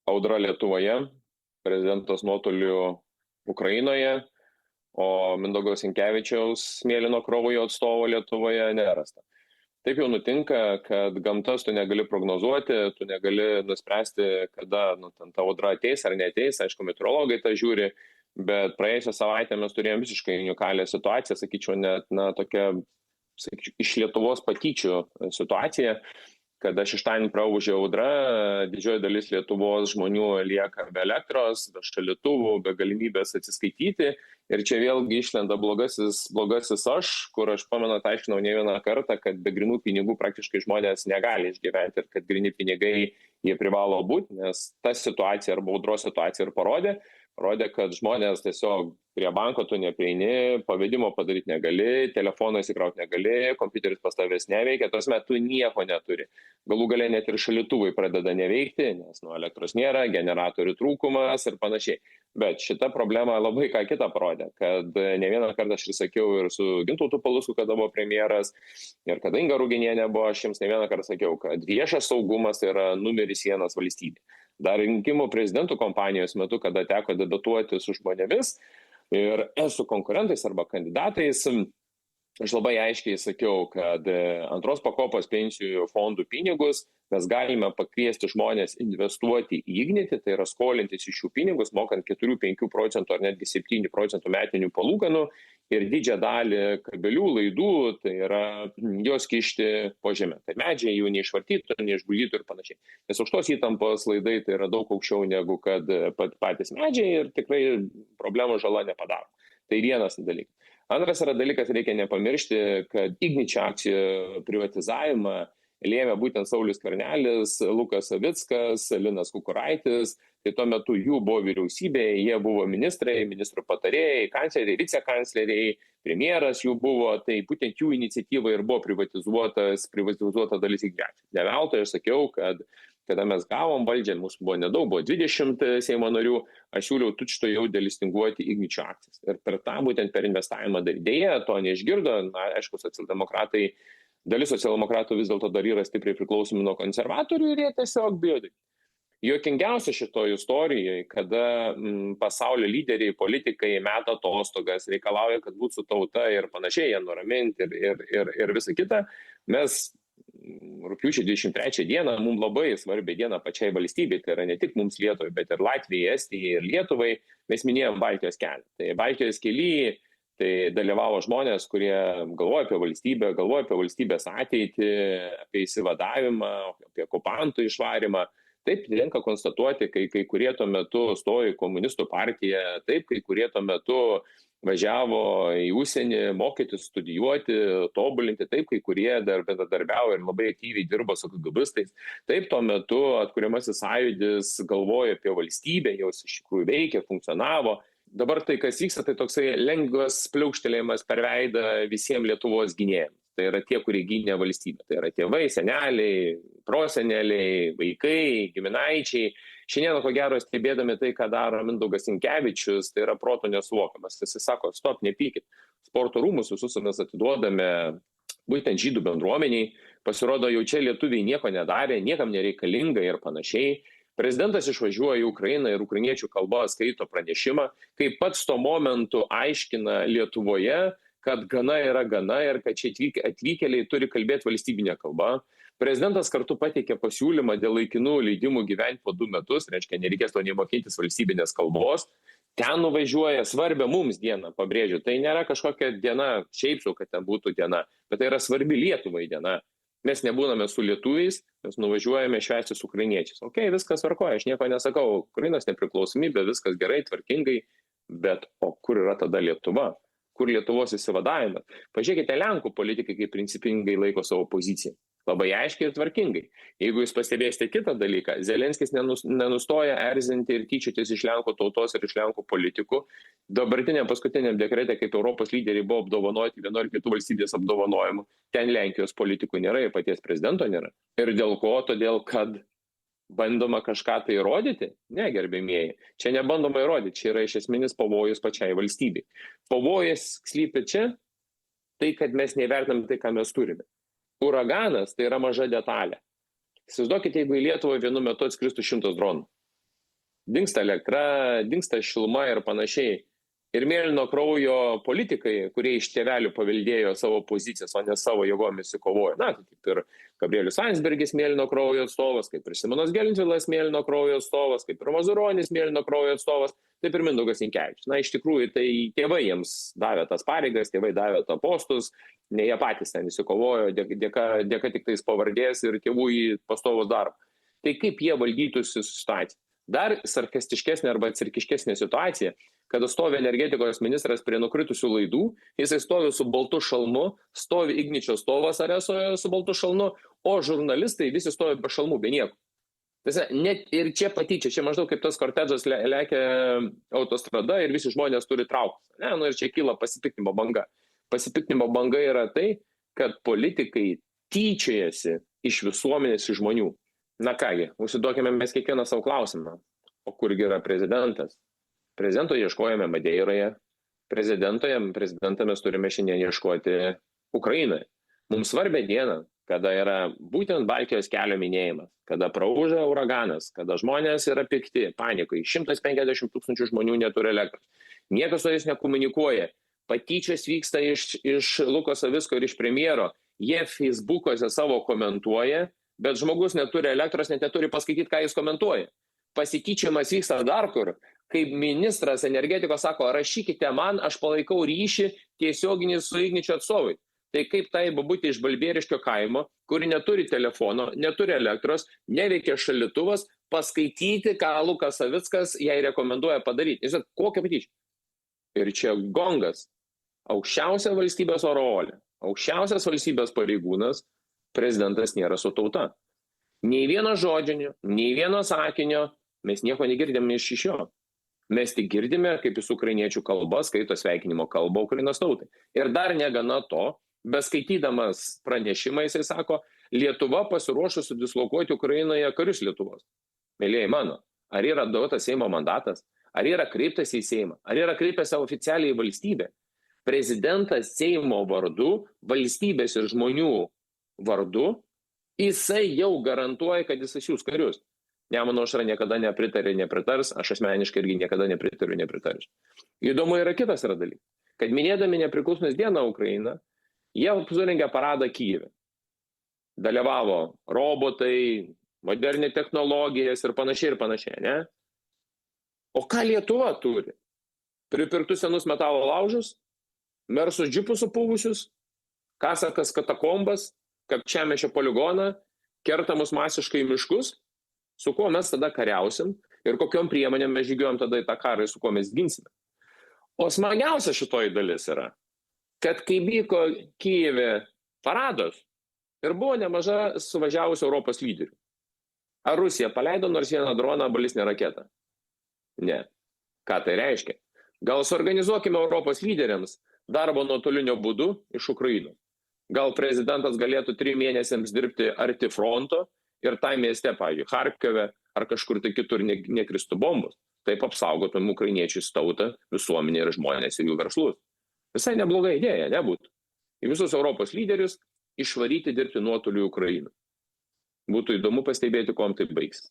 audra Lietuvoje, prezidentas nuotoliu Ukrainoje, o Mindaugo Sinkevičiaus mėlyno kraujo atstovo Lietuvoje nerasta. Taip jau nutinka, kad gamtas tu negali prognozuoti, tu negali nuspręsti, kada ten ta audra ateis ar neateis, aišku, meteorologai tą žiūri, bet praėjusią savaitę mes turėjome visiškai unikalią situaciją, sakyčiau, net tokia, sakyčiau, iš Lietuvos patyčių situacija, kada šeštadienį praūžė audra, didžioji dalis Lietuvos žmonių lieka be elektros, be šaldytuvų, be galimybės atsiskaityti. Ir čia vėlgi išlenda blogasis aš, kur aš pamenu, aiškinau ne vieną kartą, kad be grinų pinigų praktiškai žmonės negali išgyventi ir kad grini pinigai jie privalo būti, nes ta situacija arba audros situacija ir parodė, kad žmonės tiesiog prie banko tu neprieini, pavedimo padaryti negali, telefoną įsikrauti negali, kompiuteris pas tavęs neveikia, tos metu nieko neturi. Galų gale net ir šaldytuvai pradeda neveikti, nes elektros nėra, generatorių trūkumas ir panašiai. Bet šita problema labai ką kitą parodė, kad ne vieną kartą aš ir sakiau ir su Gintautu Palucku, kada buvo premjeras, ir kada Inga Ruginienė buvo, aš jums ne vieną kartą sakiau, kad viešas saugumas yra numeris 1 valstybė. Dar rinkimų prezidentų kampanijos metu, kada teko debatuoti su žmonėmis ir su konkurentais arba kandidatais, aš labai aiškiai sakiau, kad antros pakopos pensijų fondų pinigus mes galime pakviesti žmonės investuoti į Ignitį, tai yra skolintis iš šių pinigus, mokant 4-5 procentų ar netgi 7 procentų metinių palūkanų ir didžią dalį kabelių laidų, tai yra jos kišti po žemę. Tai medžiai jų neišvartytų, neišguldytų ir panašiai. Nes aukštos įtampos laidai tai yra daug aukščiau negu kad patys medžiai ir tikrai problemų žala nepadaro. Tai vienas dalykas. Antras yra dalykas, reikia nepamiršti, kad Igničio akcijų privatizavimą lėmė būtent Saulius Skvernelis, Lukas Savickas, Linas Kukuraitis. Tai tuo metu jų buvo vyriausybėje, jie buvo ministrai, ministrų patarėjai, kancleriai, vicekancleriai, premjeras jų buvo, tai būtent jų iniciatyva ir buvo privatizuota dalis Igničio. Ne veltui aš sakiau, kad kada mes gavom valdžią, mūsų buvo nedaug, buvo 20 Seimo narių, aš siūliau tučto jau delistinguoti Igničio akcijas. Ir per tą būtent per investavimą dėja to neišgirdo, aišku, dalis socialdemokratų vis dėlto dar yra stipriai priklausomi nuo konservatorių ir jie tiesiog bijo. Juokingiausia šitoje istorijoje, kada pasaulio lyderiai, politikai meta atostogas, reikalauja, kad būtų su tauta ir panašiai, jie nuraminti ir visa kita, mes rugpjūčio 23 dieną, mums labai svarbi diena pačiai valstybei, tai yra ne tik mums Lietuvai, bet ir Latvijai, Estijai ir Lietuvai, mes minėjom Baltijos kelią. Tai Baltijos kely tai dalyvavo žmonės, kurie galvoja apie valstybę, galvoja apie valstybės ateitį, apie įsivadavimą, apie okupantų išvarimą. Taip, tenka konstatuoti, kai kurie tuo metu stojo į komunistų partiją, taip, kai kurie tuo metu važiavo į užsienį, mokytis, studijuoti, tobulinti, taip, kai kurie dar bendradarbiavo ir labai aktyviai dirbo su KGBistais. Taip, tuo metu atkuriamasis sąjūdis galvojo apie valstybę, jos iš tikrųjų veikė, funkcionavo. Dabar tai, kas vyksta, tai toksai lengvas pliaukštelėjimas per veidą visiems Lietuvos gynėjams. Tai yra tie, kurie gynė valstybę. Tai yra tėvai, seneliai, proseneliai, vaikai, giminaičiai. Šiandien, ko gero, stebėdami tai, ką daro Mindaugas Sinkevičius, tai yra proto nesuvokiamas. Jis sako, stop, nepykit. Sporto rūmus visus mes atiduodame būtent žydų bendruomeniai. Pasirodo, jau čia lietuviai nieko nedarė, niekam nereikalinga ir panašiai. Prezidentas išvažiuoja į Ukrainą ir ukrainiečių kalba skaito pranešimą, kai pats tuo momentu aiškina Lietuvoje, kad gana yra gana ir kad čia atvykėliai turi kalbėti valstybinę kalbą. Prezidentas kartu pateikė pasiūlymą dėl laikinų leidimų gyventi po 2 metus, reiškia, nereikės to nemokytis valstybinės kalbos. Ten nuvažiuoja svarbią mums dieną, pabrėžiu. Tai nėra kažkokia diena, šiaip sau, kad ten būtų diena, bet tai yra svarbi Lietuvai diena. Mes nebūname su lietuviais, mes nuvažiuojame švęsti su ukrainiečiais. Ok, viskas tvarkoja, aš nieko nesakau, Ukrainos nepriklausomybė, viskas gerai, tvarkingai, bet o kur yra tada Lietuva? Kur Lietuvos įsivadavimas? Pažiūrėkite, Lenkų politikai kaip principingai laiko savo poziciją. Labai aiškiai ir tvarkingai. Jeigu jūs pastebėsite kitą dalyką, Zelenskis nenustoja erzinti ir tyčiotis iš Lenkų tautos ir iš Lenkų politikų. Dabartiniam paskutiniam dekrete, kaip Europos lyderiai buvo apdovanoti vienu ar kitų valstybės apdovanojimu, ten Lenkijos politikų nėra ir paties prezidento nėra. Ir dėl ko? Todėl, kad bandoma kažką tai įrodyti? Ne, gerbėmieji. Čia nebandoma įrodyti, čia yra iš esminis pavojus pačiai valstybei. Pavojus slypi čia, tai kad mes neįvertinam tai, ką mes turime. Uraganas tai yra maža detalė. Įsivaizduokite, jeigu į Lietuvą vienu metu atskristų 100 dronų. dingsta elektra, dingsta šiluma ir panašiai. Ir mėlyno kraujo politikai, kurie iš tėvelių paveldėjo savo pozicijas, o ne savo jėgomis įkovojo. Na, kaip ir Gabrielius Landsbergis mėlyno kraujo atstovas, kaip ir Simonas Gentvilas mėlyno kraujo atstovas, kaip ir Mazuronis mėlyno kraujo atstovas, taip ir Mindaugas Sinkevičius. Na, iš tikrųjų, tai tėvai jiems davė tas pareigas, tėvai davė tą postus, ne jie patys ten įsikovojo, dėka tik tais pavardės ir tėvų į pastovus darbą. Tai kaip jie valdytųsi situaciją? Dar sarkastiškesnė arba cirkiškesnė situacija, kada stovi energetikos ministras prie nukritusių laidų, jisai stovi su baltu šalmu, stovi Igničio stovas Aresoje su baltu šalmu, o žurnalistai visi stovi be šalmų, be nieko. Net ir čia patyčia, čia maždaug kaip tas kortedžas lekia autostrada ir visi žmonės turi trauktis. Ir čia kyla pasipiktinimo banga. Pasipiktinimo banga yra tai, kad politikai tyčiojasi iš visuomenės, iš žmonių. Na kągi, užsiduokime mes kiekvieną savo klausimą. O kurgi yra prezidentas? Prezidento ieškojame Madeiroje. Prezidentą mes turime šiandien ieškoti Ukrainoje. Mums svarbia diena, kada yra būtent Baltijos kelio minėjimas, kada praūža uraganas, kada žmonės yra pikti, panikai, 150 000 žmonių neturi elektros. Niekas su jais nekomunikuoja. Patyčios vyksta iš Luko Savicko ir iš premjero. Jie Facebook'ose savo komentuoja, bet žmogus neturi elektros, net neturi paskaityti, ką jis komentuoja. Pasityčiamas vyksta dar kur, kaip ministras energetikos sako, rašykite man, aš palaikau ryšį tiesioginį su Igničio atstovai. Tai kaip tai babutė iš Balbieriškio kaimo, kuri neturi telefono, neturi elektros, neveikia šaldytuvas, paskaityti, ką Lukas Savickas jai rekomenduoja padaryti. Jis sako, kokia patyčia? Ir čia gongas. Aukščiausia valstybės oro uoste, aukščiausias valstybės pareigūnas, prezidentas nėra su tauta. Nei vieno žodžio, nei vieno sakinio mes nieko negirdime iš jo. Mes tik girdime, kaip jis ukrainiečių kalba skaito sveikinimo kalbą Ukrainos tautai. Ir dar negana to, beskaitydamas pranešimą, jisai sako, Lietuva pasiruošusi dislokuoti Ukrainoje karius Lietuvos. Mėlyjei mano, ar yra duotas Seimo mandatas, ar yra kreiptas į Seimą, ar yra kreipęs oficialiai į valstybę. Prezidentas Seimo vardu, valstybės ir žmonių vardu, jisai jau garantuoja, kad jis siųs karius. Nemuno aušra niekada nepritarė, nepritars, aš asmeniškai irgi niekada nepritariu, nepritarsiu. Įdomu yra kitas dalykas, kad minėdami nepriklausomybės dieną Ukrainą, jie surengė paradą Kyjive. Dalyvavo robotai, moderni technologijas ir panašiai, ne? O ką Lietuva turi? Pripirktus senus metalo laužus, Mersus džipus supūvusius, Kasakas katakombas, Kapčiamiesčio poligoną, kertamus masiškai miškus, su kuo mes tada kariausim ir kokiom priemonėm mes žygiuojam tada į tą karą ir su kuo mes ginsime. O smagiausia šitoji dalis yra, kad kai vyko Kyjive parados ir buvo nemaža suvažiavusių Europos lyderių. Ar Rusija paleido nors vieną droną balistinę raketą? Ne. Ką tai reiškia? Gal suorganizuokime Europos lyderiams darbo nuotolinio būdu iš Ukrainos. Gal prezidentas galėtų 3 mėnesiams dirbti arti fronto ir tai mieste, pavyzdžiui, Charkive ar kažkur tai kitur nekristų bombos. Taip apsaugotum ukrainiečius tautą, visuomenę ir žmonės ir jų verslus. Visai nebloga idėja, nebūtų. Į visus Europos lyderius išvaryti dirbti nuotoliu į Ukrainą. Būtų įdomu pastebėti, kuom tai baigsis.